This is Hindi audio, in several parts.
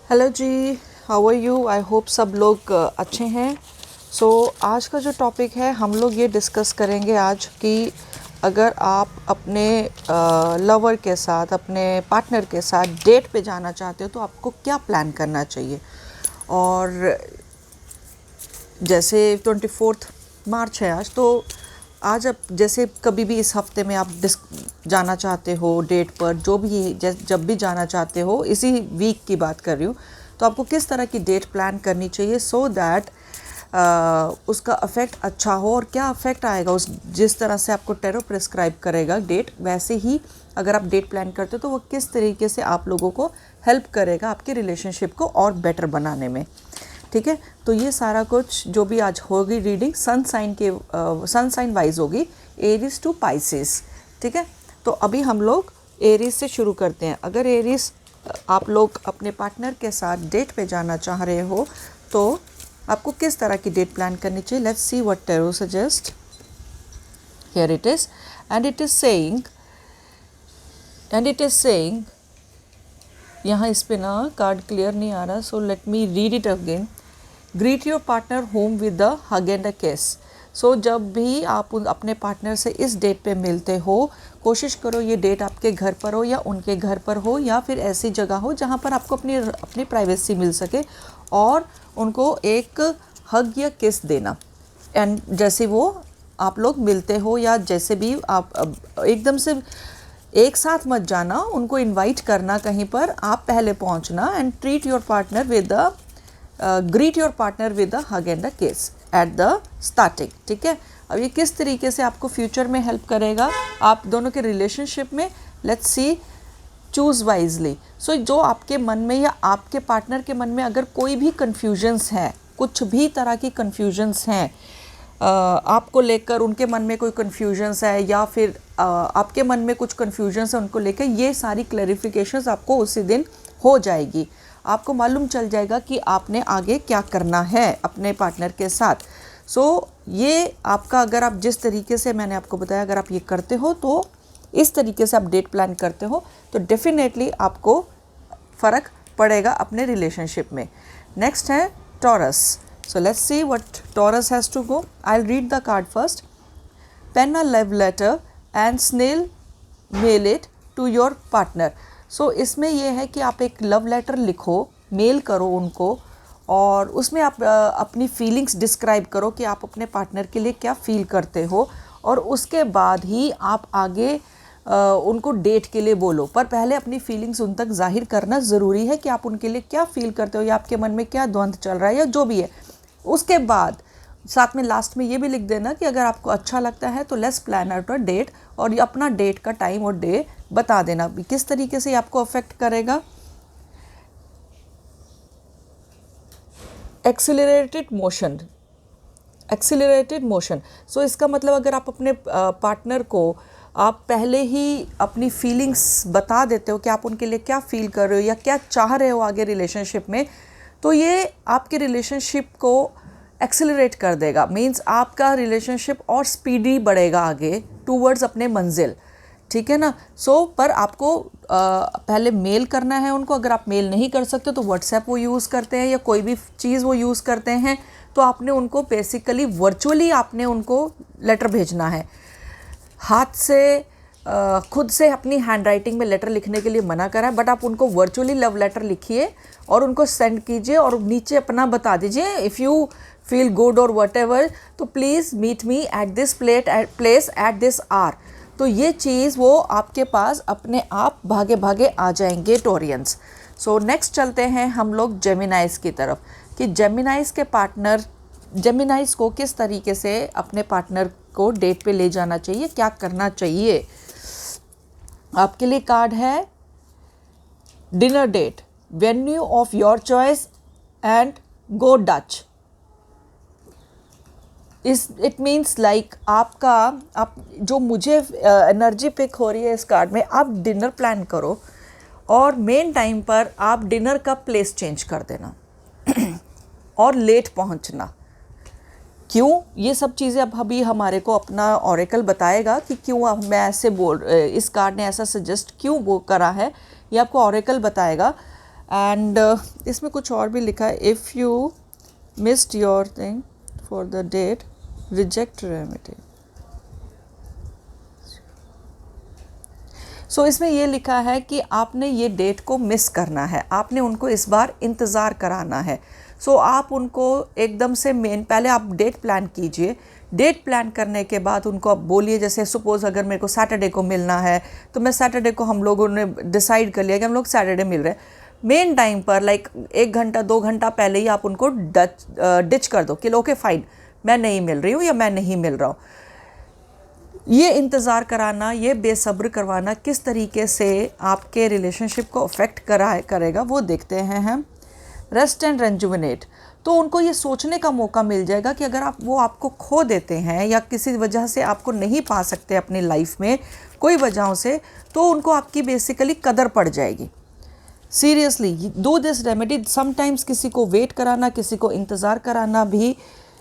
हेलो जी, how are you? I hope सब लोग अच्छे हैं। आज का जो टॉपिक है हम लोग ये डिस्कस करेंगे आज कि अगर आप अपने लवर के साथ, अपने पार्टनर के साथ डेट पे जाना चाहते हो तो आपको क्या प्लान करना चाहिए। और जैसे 24 मार्च है आज, तो आज आप जैसे कभी भी इस हफ्ते में आप जाना चाहते हो डेट पर, जो भी जब भी जाना चाहते हो, इसी वीक की बात कर रही हूँ, तो आपको किस तरह की डेट प्लान करनी चाहिए सो दैट उसका अफेक्ट अच्छा हो। और क्या अफेक्ट आएगा उस जिस तरह से आपको टैरो प्रिस्क्राइब करेगा डेट, वैसे ही अगर आप डेट प्लान करते हो तो वो किस तरीके से आप लोगों को हेल्प करेगा आपके रिलेशनशिप को और बेटर बनाने में। ठीक है, तो ये सारा कुछ जो भी आज होगी रीडिंग सन साइन वाइज होगी, एरीज टू पाइसेस। ठीक है, तो अभी हम लोग एरीज से शुरू करते हैं। अगर एरीज आप लोग अपने पार्टनर के साथ डेट पे जाना चाह रहे हो तो आपको किस तरह की डेट प्लान करनी चाहिए। Let's see what tarot suggest. Here it is and it is saying यहाँ इस पे ना कार्ड क्लियर नहीं आ रहा, so let me read it again. Greet your partner home with the hug and a किस। सो जब भी आप अपने पार्टनर से इस डेट पे मिलते हो, कोशिश करो ये डेट आपके घर पर हो या उनके घर पर हो या फिर ऐसी जगह हो जहाँ पर आपको अपनी प्राइवेसी मिल सके, और उनको एक हग या किस देना। एंड जैसे वो आप लोग मिलते हो या जैसे भी आप एकदम से एक साथ मत जाना, उनको इनवाइट करना कहीं पर, आप पहले पहुंचना and greet your partner with the hug and the किस एट द स्टार्टिंग। ठीक है, अब ये किस तरीके से आपको फ्यूचर में हेल्प करेगा आप दोनों के रिलेशनशिप में, लेट्स सी, चूज़ वाइजली। सो जो आपके मन में या आपके पार्टनर के मन में अगर कोई भी कन्फ्यूजन्स हैं, कुछ भी तरह की कन्फ्यूजन्स हैं, आपको लेकर उनके मन में कोई कन्फ्यूजन्स है या फिर आपके मन में कुछ कन्फ्यूजन्स है उनको लेकर, ये सारी क्लैरिफिकेशंस आपको उसी दिन हो जाएगी। आपको मालूम चल जाएगा कि आपने आगे क्या करना है अपने पार्टनर के साथ। ये आपका, अगर आप जिस तरीके से मैंने आपको बताया, अगर आप ये करते हो तो इस तरीके से आप डेट प्लान करते हो तो डेफिनेटली आपको फ़र्क पड़ेगा अपने रिलेशनशिप में। नेक्स्ट है taurus. So let's see what Taurus has to go. I'll read the card first. Pen a love letter and snail mail it to your partner. So इसमें ये है कि आप एक लव लेटर लिखो, मेल करो उनको, और उसमें आप अपनी फीलिंग्स डिस्क्राइब करो कि आप अपने पार्टनर के लिए क्या फील करते हो, और उसके बाद ही आप आगे उनको डेट के लिए बोलो। पर पहले अपनी फीलिंग्स उन तक जाहिर करना ज़रूरी है कि आप उनके लिए क्या फील करते हो या आपके मन में क्या द्वंद्व चल रहा है या जो भी है। उसके बाद साथ में लास्ट में ये भी लिख देना कि अगर आपको अच्छा लगता है तो let's plan out a date, और ये अपना डेट का टाइम और डे बता देना भी किस तरीके से आपको अफेक्ट करेगा। Accelerated motion. सो इसका मतलब अगर आप अपने पार्टनर को आप पहले ही अपनी फीलिंग्स बता देते हो कि आप उनके लिए क्या फील कर रहे हो या क्या चाह रहे हो आगे रिलेशनशिप में, तो ये आपके रिलेशनशिप को एक्सेलरेट कर देगा। मीन्स आपका रिलेशनशिप और स्पीडी बढ़ेगा आगे टूवर्ड्स अपने मंजिल। ठीक है ना। पर आपको पहले मेल करना है उनको। अगर आप मेल नहीं कर सकते तो व्हाट्सएप वो यूज़ करते हैं या कोई भी चीज़ वो यूज़ करते हैं, तो आपने उनको बेसिकली वर्चुअली आपने उनको लेटर भेजना है। हाथ से खुद से अपनी हैंड राइटिंग में लेटर लिखने के लिए मना करा है, बट आप उनको वर्चुअली लव लेटर लिखिए और उनको सेंड कीजिए, और नीचे अपना बता दीजिए इफ़ यू फील गुड और वट एवर, तो please meet me at this place at this hour. तो ये चीज़ वो आपके पास अपने आप भागे भागे आ जाएंगे टोरियंस। नेक्स्ट चलते हैं हम लोग जेमिनाइज की तरफ, कि जेमिनाइज को किस तरीके से अपने पार्टनर को डेट पे ले जाना चाहिए, क्या करना चाहिए। आपके लिए कार्ड है dinner date, venue of your choice and go Dutch. It means like आप जो मुझे एनर्जी पिक हो रही है इस कार्ड में, आप डिनर प्लान करो और मेन टाइम पर आप डिनर का प्लेस चेंज कर देना और लेट पहुंचना। क्यों ये सब चीज़ें अब अभी हमारे को अपना ऑरेकल बताएगा कि क्यों मैं ऐसे इस कार्ड ने ऐसा सजेस्ट क्यों वो करा है, ये आपको ऑरेकल बताएगा। एंड इसमें कुछ और भी लिखा है, if you missed your thing for the date reject remedy. So इसमें ये लिखा है कि आपने ये डेट को मिस करना है, आपने उनको इस बार इंतज़ार कराना है। सो आप उनको एकदम से पहले आप डेट प्लान कीजिए। डेट प्लान करने के बाद उनको आप बोलिए, जैसे सपोज़ अगर मेरे को सैटरडे को मिलना है तो मैं सैटरडे को, हम लोगों ने डिसाइड कर लिया कि हम लोग सैटरडे मिल रहे हैं, मेन टाइम पर लाइक 1 घंटा 2 घंटा पहले ही आप उनको डिच कर दो कि ओके फाइन, मैं नहीं मिल रही हूँ या मैं नहीं मिल रहा हूँ। ये इंतज़ार कराना, ये बेसब्र करवाना किस तरीके से आपके रिलेशनशिप को अफेक्ट करेगा वो देखते हैं हम। रेस्ट एंड रेजुविनेट, तो उनको ये सोचने का मौका मिल जाएगा कि अगर वो आपको खो देते हैं या किसी वजह से आपको नहीं पा सकते अपनी लाइफ में कोई वजहों से, तो उनको आपकी बेसिकली कदर पड़ जाएगी। Seriously do this remedy. Sometimes किसी को वेट कराना, किसी को इंतज़ार कराना भी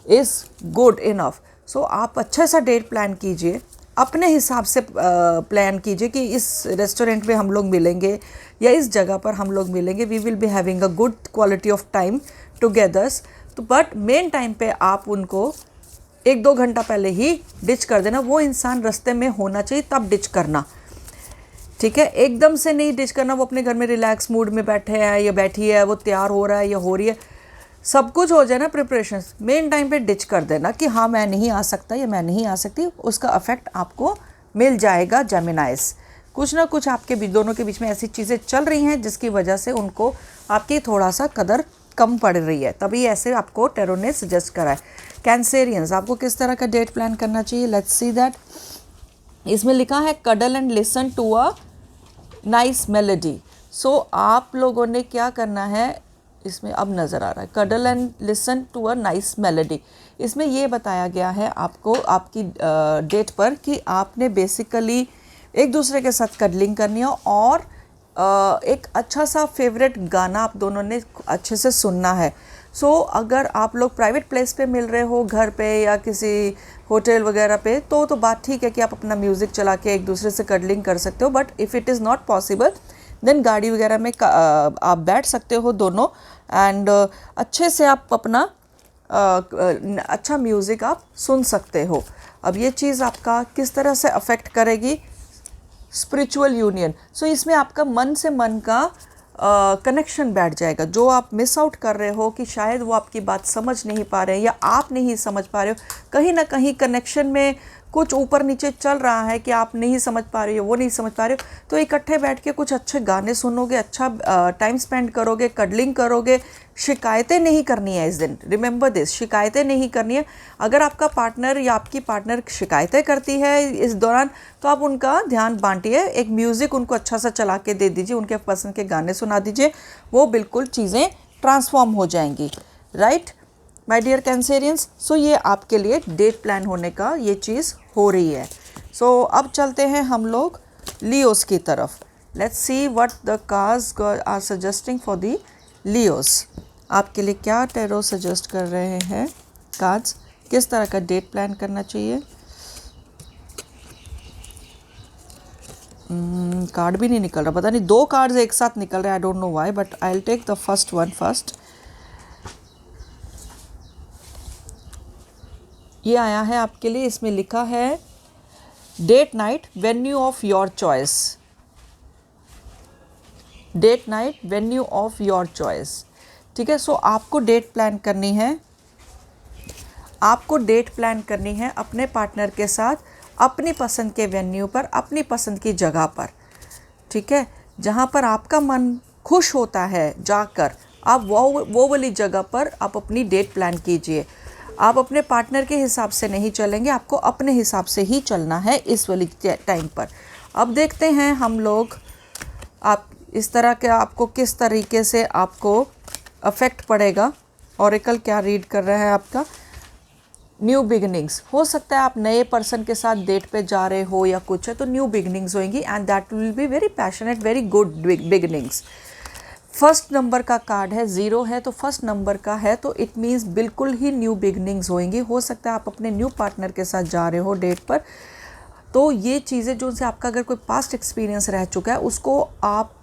इज़ गुड इनफ। सो आप अच्छा सा डेट प्लान कीजिए, अपने हिसाब से प्लान कीजिए कि इस रेस्टोरेंट में हम लोग मिलेंगे या इस जगह पर हम लोग मिलेंगे, we will be having a good quality of time togethers. तो बट मेन टाइम पे आप उनको 1-2 घंटा पहले ही डिच कर देना। वो इंसान रास्ते में होना चाहिए तब डिच करना, ठीक है। एकदम से नहीं डिच करना, वो अपने घर में रिलैक्स मूड में बैठे हैं या बैठी है, वो तैयार हो रहा है या हो रही है, सब कुछ हो जाए ना प्रिपरेशन, मेन टाइम पे डिच कर देना कि हाँ मैं नहीं आ सकता या मैं नहीं आ सकती। उसका इफेक्ट आपको मिल जाएगा जेमिनाइज। कुछ ना कुछ आपके दोनों के बीच में ऐसी चीज़ें चल रही हैं जिसकी वजह से उनको आपकी थोड़ा सा कदर कम पड़ रही है, तभी ऐसे आपको टैरो ने सजेस्ट करा है। कैंसेरियंस, आपको किस तरह का डेट प्लान करना चाहिए, लेट्स सी दैट। इसमें लिखा है cuddle and listen to a nice melody. So आप लोगों ने क्या करना है, इसमें अब नज़र आ रहा है cuddle and listen to a nice melody. इसमें ये बताया गया है आपको आपकी डेट पर कि आपने बेसिकली एक दूसरे के साथ कडलिंग करनी है और एक अच्छा सा फेवरेट गाना आप दोनों ने अच्छे से सुनना है। सो अगर आप लोग प्राइवेट प्लेस पे मिल रहे हो, घर पे या किसी होटल वगैरह पे, तो बात ठीक है कि आप अपना म्यूज़िक चला के एक दूसरे से कडलिंग कर सकते हो। But if it is not possible then गाड़ी वगैरह में आप बैठ सकते हो दोनों, एंड अच्छे से आप अपना अच्छा म्यूज़िक आप सुन सकते हो। अब ये चीज़ आपका किस तरह से अफेक्ट करेगी, स्पिरिचुअल यूनियन। सो इसमें आपका मन से मन का कनेक्शन बैठ जाएगा। जो आप मिस आउट कर रहे हो कि शायद वो आपकी बात समझ नहीं पा रहे हैं या आप नहीं समझ पा रहे हो, कहीं ना कहीं कनेक्शन में कुछ ऊपर नीचे चल रहा है कि आप नहीं समझ पा रहे हो, वो नहीं समझ पा रहे हो, तो इकट्ठे बैठ के कुछ अच्छे गाने सुनोगे, अच्छा टाइम स्पेंड करोगे, कडलिंग करोगे। शिकायतें नहीं करनी है इस दिन, रिमेंबर दिस, शिकायतें नहीं करनी है। अगर आपका पार्टनर या आपकी पार्टनर शिकायतें करती है इस दौरान, तो आप उनका ध्यान बांटिए, एक म्यूज़िक उनको अच्छा सा चला के दे दीजिए, उनके पसंद के गाने सुना दीजिए, वो बिल्कुल चीज़ें ट्रांसफॉर्म हो जाएंगी। राइट माय डियर कैंसेरियंस, सो ये आपके लिए डेट प्लान होने का ये चीज़ हो रही है। सो अब चलते हैं हम लोग लियोस की तरफ। Let's see what the cards are suggesting for the Leos. आपके लिए क्या टैरो सजेस्ट कर रहे हैं कार्ड्स, किस तरह का डेट प्लान करना चाहिए। कार्ड भी नहीं निकल रहा, पता नहीं 2 कार्ड्स एक साथ निकल रहे हैं, I don't know why, but I will take the first one first. ये आया है आपके लिए, इसमें लिखा है date night venue of your choice. Date night venue of your choice, ठीक है। सो आपको डेट प्लान करनी है, आपको डेट प्लान करनी है अपने पार्टनर के साथ, अपनी पसंद के वेन्यू पर, अपनी पसंद की जगह पर, ठीक है। जहाँ पर आपका मन खुश होता है जाकर, आप वो वाली जगह पर आप अपनी डेट प्लान कीजिए। आप अपने पार्टनर के हिसाब से नहीं चलेंगे, आपको अपने हिसाब से ही चलना है इस वाली टाइम पर। अब देखते हैं हम लोग आप इस तरह के आपको किस तरीके से आपको अफेक्ट पड़ेगा। ऑरेकल क्या रीड कर रहा है आपका, न्यू बिगिनिंग्स। हो सकता है आप नए पर्सन के साथ डेट पे जा रहे हो या कुछ है, तो न्यू बिगिनिंग्स होंगी and that will be very passionate, very good beginnings. First number का कार्ड है, 0 है, तो फर्स्ट नंबर का है, तो इट मीन्स बिल्कुल ही न्यू बिगिनिंग्स होंगी। हो सकता है आप अपने न्यू पार्टनर के साथ जा रहे हो डेट पर, तो ये चीज़ें जो से आपका अगर कोई पास्ट एक्सपीरियंस रह चुका है उसको आप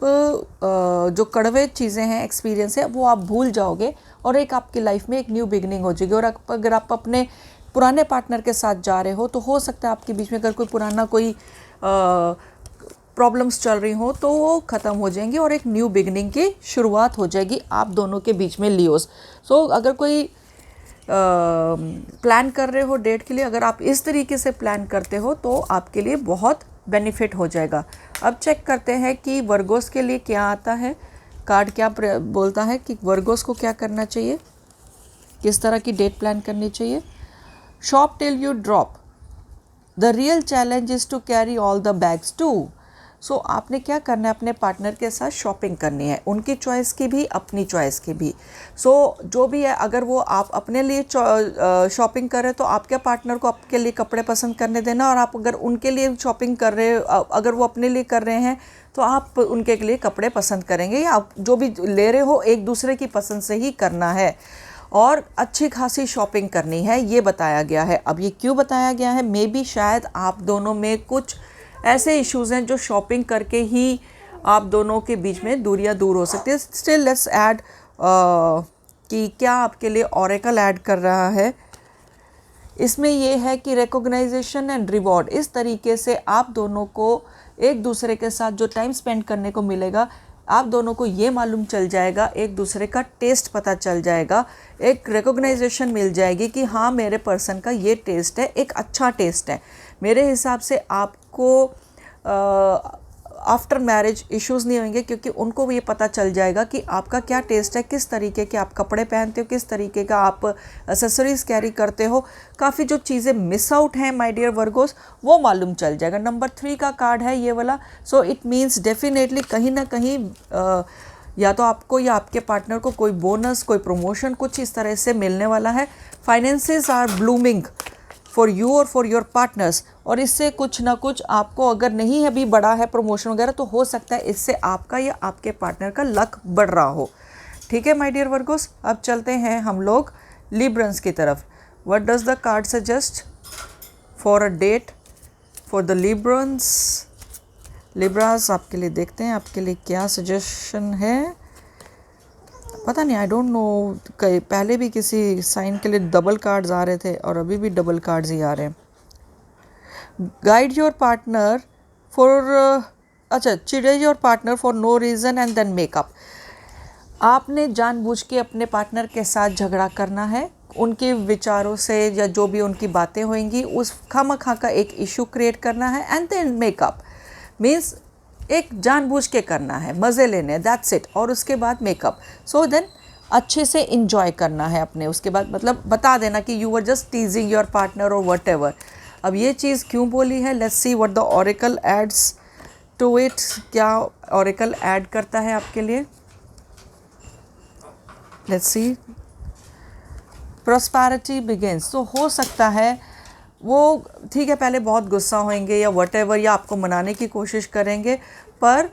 जो कड़वे चीज़ें हैं एक्सपीरियंस है वो आप भूल जाओगे और एक आपकी लाइफ में एक न्यू बिगनिंग हो जाएगी। और अगर आप अपने पुराने पार्टनर के साथ जा रहे हो तो हो सकता है आपके बीच में अगर कोई पुराना कोई प्रॉब्लम्स चल रही हो तो वो ख़त्म हो जाएंगी और एक न्यू बिगनिंग की शुरुआत हो जाएगी आप दोनों के बीच में लियोस। सो अगर कोई प्लान कर रहे हो डेट के लिए, अगर आप इस तरीके से प्लान करते हो तो आपके लिए बहुत बेनिफिट हो जाएगा। अब चेक करते हैं कि वर्गोस के लिए क्या आता है, कार्ड क्या बोलता है कि वर्गोस को क्या करना चाहिए, किस तरह की डेट प्लान करनी चाहिए। Shop till you drop, the real challenge is to carry all the bags to. So आपने क्या करना है, अपने पार्टनर के साथ शॉपिंग करनी है, उनकी चॉइस की भी अपनी चॉइस की भी। सो जो भी है, अगर वो आप अपने लिए शॉपिंग कर रहे हो तो आपके पार्टनर को आपके लिए कपड़े पसंद करने देना, और आप अगर उनके लिए शॉपिंग कर रहे हो, अगर वो अपने लिए कर रहे हैं तो आप उनके लिए कपड़े पसंद करेंगे, या आप जो भी ले रहे हो एक दूसरे की पसंद से ही करना है और अच्छी खासी शॉपिंग करनी है, ये बताया गया है। अब ये क्यों बताया गया है, मे बी शायद आप दोनों में कुछ ऐसे इश्यूज़ हैं जो शॉपिंग करके ही आप दोनों के बीच में दूरियां दूर हो सकती है। स्टिल लेट्स ऐड कि क्या आपके लिए ऑरेकल ऐड कर रहा है। इसमें ये है कि रिकॉग्नाइजेशन एंड रिवॉर्ड, इस तरीके से आप दोनों को एक दूसरे के साथ जो टाइम स्पेंड करने को मिलेगा, आप दोनों को ये मालूम चल जाएगा, एक दूसरे का टेस्ट पता चल जाएगा, एक रिकॉग्नाइजेशन मिल जाएगी कि हाँ मेरे पर्सन का ये टेस्ट है, एक अच्छा टेस्ट है। मेरे हिसाब से आपको आफ्टर मैरिज इश्यूज़ नहीं होंगे, क्योंकि उनको ये पता चल जाएगा कि आपका क्या टेस्ट है, किस तरीके के आप कपड़े पहनते हो, किस तरीके का आप एक्सेसरीज़ कैरी करते हो। काफ़ी जो चीज़ें मिस आउट हैं माय डियर वर्गोस, वो मालूम चल जाएगा। नंबर 3 का कार्ड है ये वाला। सो इट मीन्स डेफिनेटली कहीं ना कहीं या तो आपको या आपके पार्टनर को कोई बोनस, कोई प्रमोशन, कुछ इस तरह से मिलने वाला है। Finances are blooming for you और फॉर योर पार्टनर्स, और इससे कुछ ना कुछ आपको, अगर नहीं अभी बढ़ा है प्रमोशन वगैरह, तो हो सकता है इससे आपका या आपके पार्टनर का लक बढ़ रहा हो। ठीक है माय डियर वर्गोस, अब चलते हैं हम लोग लिब्रंस की तरफ। What does the card suggest for a date for the Librans. Libras आपके लिए देखते हैं आपके लिए क्या सजेशन है। पता नहीं, आई डोंट नो, पहले भी किसी साइन के लिए डबल कार्ड्स आ रहे थे और अभी भी डबल कार्ड्स ही आ रहे हैं। गाइड योर पार्टनर फॉर, अच्छा, चिढ़े your partner for no reason and then make up. आपने जानबूझ के अपने पार्टनर के साथ झगड़ा करना है, उनके विचारों से या जो भी उनकी बातें होंगी उस खामखा का एक इशू क्रिएट करना है, एंड देन मेकअप मीन्स एक जानबूझ के करना है, मज़े लेने, दैट्स इट। और उसके बाद मेकअप। सो देन अच्छे से इंजॉय करना है अपने, उसके बाद मतलब बता देना कि you were just teasing your partner और वट एवर। अब ये चीज़ क्यों बोली है, let's see what the oracle adds to it. क्या ऑरेकल ऐड करता है आपके लिए, लेट्स सी। प्रॉस्पेरिटी बिगिंस, तो हो सकता है वो, ठीक है, पहले बहुत गुस्सा होंगे या वट एवर, या आपको मनाने की कोशिश करेंगे, पर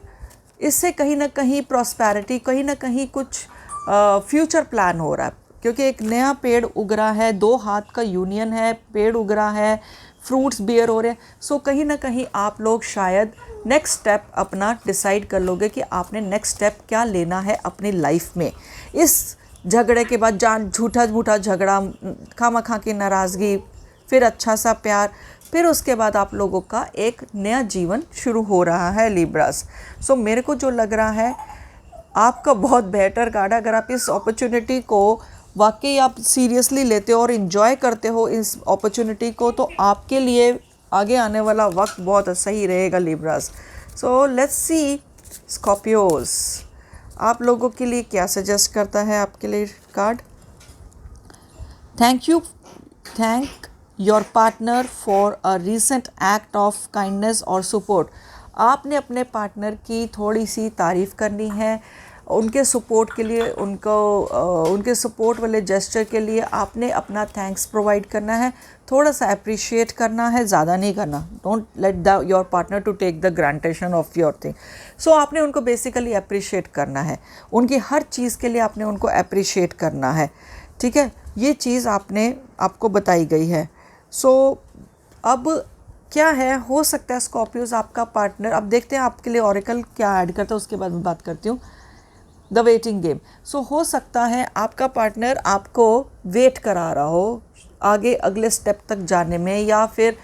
इससे कहीं ना कहीं प्रॉस्पेरिटी, कहीं ना कहीं कुछ फ्यूचर प्लान हो रहा है, क्योंकि एक नया पेड़ उग रहा है, 2 हाथ का यूनियन है, पेड़ उग रहा है, फ्रूट्स बियर हो रहे हैं। सो कहीं ना कहीं आप लोग शायद नेक्स्ट स्टेप अपना डिसाइड कर लोगे कि आपने नेक्स्ट स्टेप क्या लेना है अपनी लाइफ में। इस झगड़े के बाद झूठा झगड़ा, खामखा की नाराज़गी, फिर अच्छा सा प्यार, फिर उसके बाद आप लोगों का एक नया जीवन शुरू हो रहा है लिब्रास। सो मेरे को जो लग रहा है आपका बहुत बेहतर कार्ड है। अगर आप इस अपॉर्चुनिटी को वाकई आप सीरियसली लेते हो और इन्जॉय करते हो इस अपॉर्चुनिटी को, तो आपके लिए आगे आने वाला वक्त बहुत सही रहेगा Libras. So let's C Scorpios, आप लोगों के लिए क्या सजेस्ट करता है आपके लिए card. Thank your partner for a recent act of kindness और सपोर्ट। आपने अपने पार्टनर की थोड़ी सी तारीफ़ करनी है, उनके सपोर्ट के लिए, उनके सपोर्ट वाले जेस्चर के लिए आपने अपना थैंक्स प्रोवाइड करना है, थोड़ा सा अप्रिशिएट करना है, ज़्यादा नहीं करना। Don't let your partner to take the grantation of your thing. So आपने उनको बेसिकली अप्रिशिएट करना है, उनकी हर चीज़ के लिए आपने उनको अप्रिशिएट करना है। ठीक है, ये चीज़ आपको बताई गई है। सो अब क्या है, हो सकता है स्कॉर्पियोज आपका पार्टनर, अब देखते हैं आपके लिए ऑरेकल क्या ऐड करता है, उसके बाद मैं बात करती हूँ। The waiting game. सो हो सकता है आपका पार्टनर आपको वेट करा रहा हो आगे अगले स्टेप तक जाने में, या फिर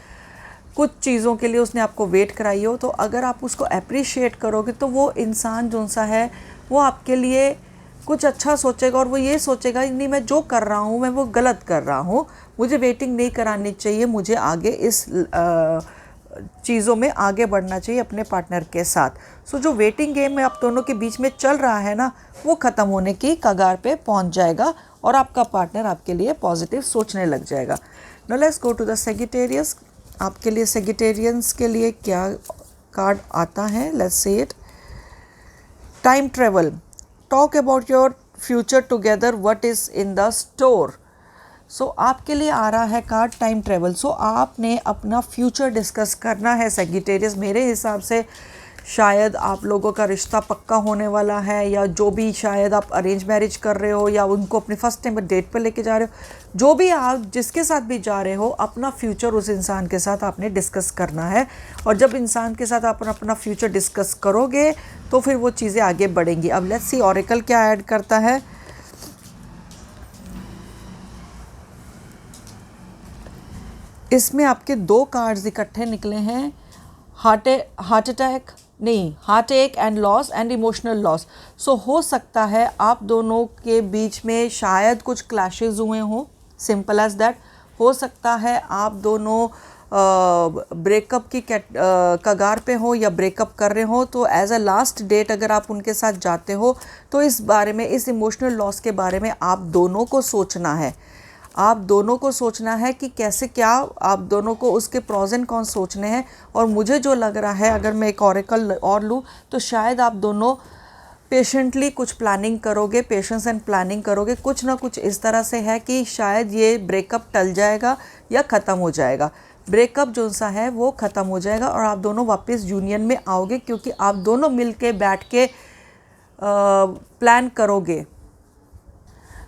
कुछ चीज़ों के लिए उसने आपको वेट कराई हो। तो अगर आप उसको अप्रिशिएट करोगे तो वो इंसान जो सा है वो आपके लिए कुछ अच्छा सोचेगा, और वो ये सोचेगा नहीं मैं जो कर रहा हूँ मैं वो गलत कर रहा हूँ, मुझे वेटिंग नहीं करानी चाहिए, मुझे आगे इस चीज़ों में आगे बढ़ना चाहिए अपने पार्टनर के साथ। सो जो वेटिंग गेम में आप दोनों के बीच में चल रहा है ना, वो ख़त्म होने की कगार पे पहुंच जाएगा और आपका पार्टनर आपके लिए पॉजिटिव सोचने लग जाएगा। Now let's go to the Sagittarius. आपके लिए सेजिटेरियंस के लिए क्या कार्ड आता है, let's see it. Time travel, talk about your future together, what is in the store. So आपके लिए आ रहा है कार्ड टाइम ट्रेवल। सो आपने अपना फ्यूचर डिस्कस करना है सेजिटेरियस। मेरे हिसाब से शायद आप लोगों का रिश्ता पक्का होने वाला है, या जो भी शायद आप अरेंज मैरिज कर रहे हो या उनको अपने फर्स्ट टाइम डेट पर लेके जा रहे हो, जो भी आप जिसके साथ भी जा रहे हो, अपना फ्यूचर उस इंसान के साथ आपने डिस्कस करना है। और जब इंसान के साथ आप अपना फ्यूचर डिस्कस करोगे तो फिर वो चीज़ें आगे बढ़ेंगी। अब लेट्स सी ऑरेकल क्या ऐड करता है। इसमें आपके दो कार्ड्स इकट्ठे निकले हैं, heart attack and loss and emotional loss. So हो सकता है आप दोनों के बीच में शायद कुछ क्लैशेस हुए हों, सिंपल एज दैट। हो सकता है आप दोनों ब्रेकअप की कगार पे हो या ब्रेकअप कर रहे हो, तो एज अ लास्ट डेट अगर आप उनके साथ जाते हो तो इस बारे में, इस इमोशनल लॉस के बारे में आप दोनों को सोचना है। आप दोनों को सोचना है कि कैसे, क्या आप दोनों को उसके प्रोज एंड कॉन्स सोचने हैं। और मुझे जो लग रहा है, अगर मैं एक ऑरेकल और लूँ तो शायद आप दोनों पेशेंटली कुछ प्लानिंग करोगे, पेशेंस एंड प्लानिंग करोगे। कुछ ना कुछ इस तरह से है कि शायद ये ब्रेकअप टल जाएगा या ख़त्म हो जाएगा। ब्रेकअप जो सा है वो ख़त्म हो जाएगा और आप दोनों वापस यूनियन में आओगे, क्योंकि आप दोनों मिल के बैठ के प्लान करोगे।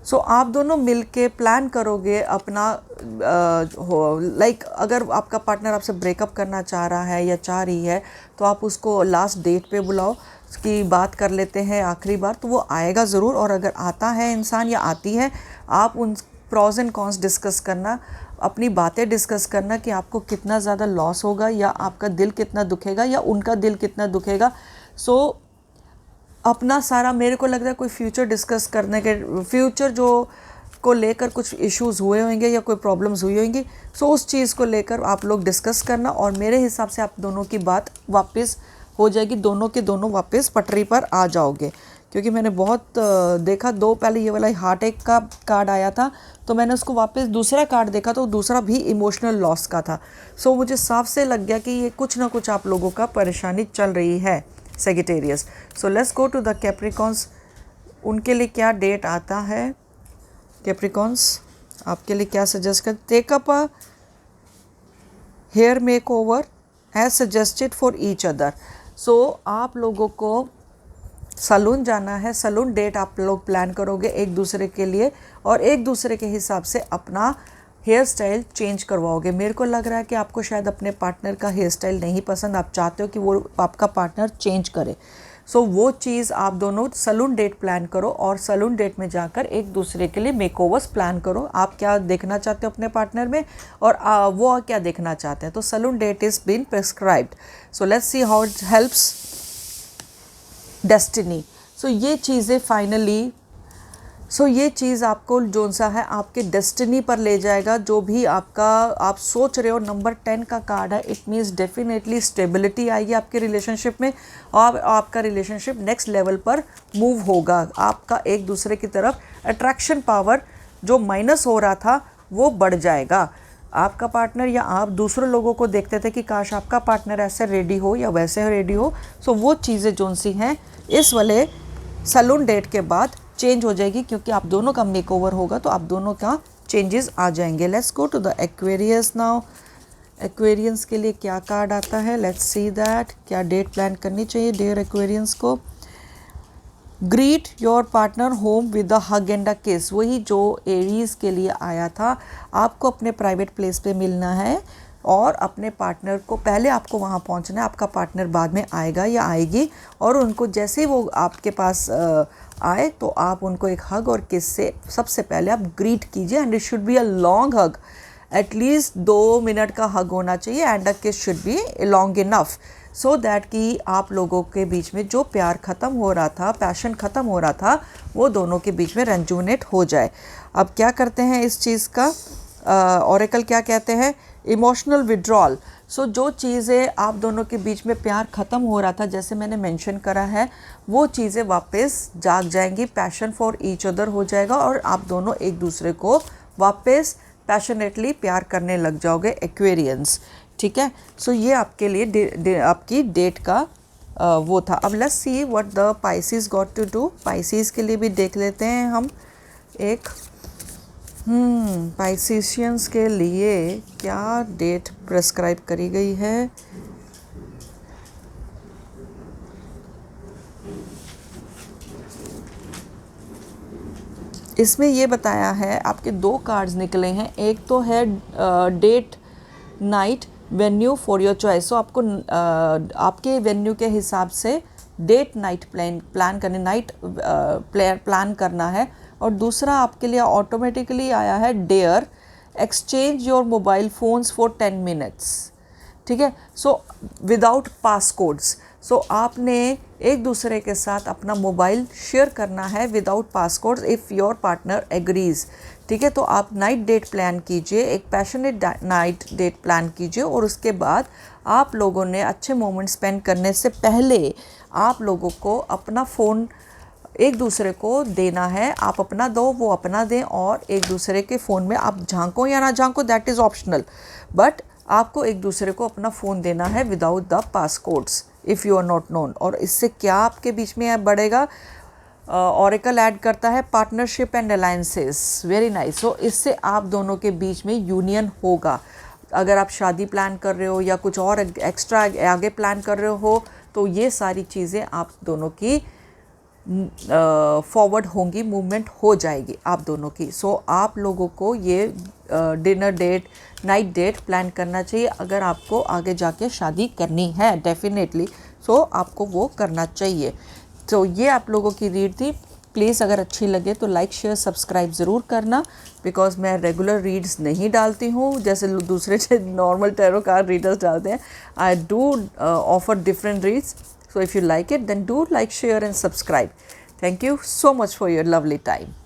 सो आप दोनों मिल के प्लान करोगे अपना लाइक अगर आपका पार्टनर आपसे ब्रेकअप करना चाह रहा है या चाह रही है, तो आप उसको लास्ट डेट पे बुलाओ कि बात कर लेते हैं आखिरी बार, तो वो आएगा ज़रूर। और अगर आता है इंसान या आती है, आप उन प्रॉज एंड कॉन्स डिस्कस करना, अपनी बातें डिस्कस करना कि आपको कितना ज़्यादा लॉस होगा, या आपका दिल कितना दुखेगा, या उनका दिल कितना दुखेगा। सो अपना सारा, मेरे को लग रहा है कोई फ्यूचर डिस्कस करने के, फ्यूचर जो को लेकर कुछ इश्यूज़ हुए होंगे या कोई प्रॉब्लम्स हुई होंगी, सो उस चीज़ को लेकर आप लोग डिस्कस करना। और मेरे हिसाब से आप दोनों की बात वापस हो जाएगी, दोनों के दोनों वापस पटरी पर आ जाओगे। क्योंकि मैंने बहुत देखा, दो पहले ये वाला हार्ट अटैक का कार्ड आया था, तो मैंने उसको वापस दूसरा कार्ड देखा तो दूसरा भी इमोशनल लॉस का था। सो मुझे साफ से लग गया कि ये कुछ ना कुछ आप लोगों का परेशानी चल रही है Sagittarius. So let's go to the Capricorns. उनके लिए क्या डेट आता है, कैप्रिकॉन्स आपके लिए क्या सजेस्ट कर। Take up a hair make over as suggested for each other. So आप लोगों को सलून जाना है, सलून डेट आप लोग प्लान करोगे एक दूसरे के लिए, और एक दूसरे के हिसाब से अपना हेयर स्टाइल चेंज करवाओगे। मेरे को लग रहा है कि आपको शायद अपने पार्टनर का हेयर स्टाइल नहीं पसंद, आप चाहते हो कि वो आपका पार्टनर चेंज करे। सो वो चीज़ आप दोनों सलून डेट प्लान करो, और सलून डेट में जाकर एक दूसरे के लिए मेकओवर्स प्लान करो। आप क्या देखना चाहते हो अपने पार्टनर में, और वो क्या देखना चाहते हैं। तो salon date is been prescribed. So let's see how it helps destiny. So ये चीज़ें फाइनली, ये चीज़ आपको जो सा है आपके डेस्टिनी पर ले जाएगा। जो भी आपका आप सोच रहे हो, नंबर 10 का कार्ड है, इट मीन्स डेफिनेटली स्टेबिलिटी आएगी आपके रिलेशनशिप में, और आपका रिलेशनशिप नेक्स्ट लेवल पर मूव होगा। आपका एक दूसरे की तरफ अट्रैक्शन पावर जो माइनस हो रहा था वो बढ़ जाएगा। आपका पार्टनर या आप दूसरे लोगों को देखते थे कि काश आपका पार्टनर ऐसे रेडी हो या वैसे रेडी हो। सो वो चीज़ें जो सी हैं इस वाले सलून डेट के बाद चेंज हो जाएगी, क्योंकि आप दोनों का मेकओवर होगा तो आप दोनों का चेंजेस आ जाएंगे। Let's go to the Aquarius now. Aquarians के लिए क्या कार्ड आता है, लेट्स सी दैट। क्या डेट प्लान करनी चाहिए डियर एक्वेरियंस को। Greet your partner home with the hug and a kiss, वही जो एरीज के लिए आया था। आपको अपने प्राइवेट प्लेस पे मिलना है और अपने पार्टनर को, पहले आपको वहाँ पहुँचना है, आपका पार्टनर बाद में आएगा या आएगी, और उनको जैसे ही वो आपके पास आए तो आप उनको एक हग और किस से सबसे पहले आप ग्रीट कीजिए। And it should be a long hug, at least 2 minute का हग होना चाहिए, एंड अ किस should be long enough so that कि आप लोगों के बीच में जो प्यार ख़त्म हो रहा था, पैशन ख़त्म हो रहा था, वो दोनों के बीच में रेजुनेट हो जाए। अब क्या करते हैं इस चीज़ का, ऑरेकल क्या कहते हैं, इमोशनल विड्रॉल। सो जो चीज़ें आप दोनों के बीच में प्यार ख़त्म हो रहा था, जैसे मैंने मेंशन करा है, वो चीज़ें वापस जाग जाएंगी, पैशन फॉर ईच अदर हो जाएगा, और आप दोनों एक दूसरे को वापस पैशनेटली प्यार करने लग जाओगे, एक्वेरियंस। ठीक है, सो ये आपके लिए आपकी डेट का वो था। अब let's see what the Pisces got to do. Pisces के लिए भी देख लेते हैं हम एक पाइसिशियंस के लिए क्या डेट प्रेस्क्राइब करी गई है। इसमें ये बताया है, आपके 2 कार्ड्स निकले हैं, एक तो है date, night, venue for your choice. So आपको आपके वेन्यू के हिसाब से डेट नाइट प्लान करने, नाइट प्लान करना है। और दूसरा आपके लिए ऑटोमेटिकली आया है dare, exchange your mobile phones for 10 minutes. ठीक है, सो विदाउट पास कोड्स। सो आपने एक दूसरे के साथ अपना मोबाइल शेयर करना है without pass codes if your partner agrees. ठीक है, तो आप नाइट डेट प्लान कीजिए, एक पैशनेट नाइट डेट प्लान कीजिए, और उसके बाद आप लोगों ने अच्छे मोमेंट स्पेंड करने से पहले आप लोगों को अपना फ़ोन एक दूसरे को देना है। आप अपना दो, वो अपना दें, और एक दूसरे के फ़ोन में आप झांको या ना झांको, दैट इज़ ऑप्शनल, बट आपको एक दूसरे को अपना फ़ोन देना है without the pass codes if you are not known. और इससे क्या आपके बीच में बढ़ेगा, ऑरेकल ऐड करता है partnership and alliances, very nice. So इससे आप दोनों के बीच में यूनियन होगा। अगर आप शादी प्लान कर रहे हो या कुछ और एक्स्ट्रा आगे प्लान कर रहे हो, तो ये सारी चीज़ें आप दोनों की फॉरवर्ड होंगी, मूवमेंट हो जाएगी आप दोनों की। सो आप लोगों को ये dinner date, night date plan करना चाहिए अगर आपको आगे जाके शादी करनी है, डेफिनेटली। सो आपको वो करना चाहिए। तो ये आप लोगों की रीड थी। प्लीज़ अगर अच्छी लगे तो लाइक, शेयर, सब्सक्राइब ज़रूर करना, बिकॉज मैं रेगुलर रीड्स नहीं डालती हूँ जैसे दूसरे नॉर्मल टैरो कार्ड रीडर्स डालते हैं। I do offer different reads. So if you like it, then do like, share and subscribe. Thank you so much for your lovely time.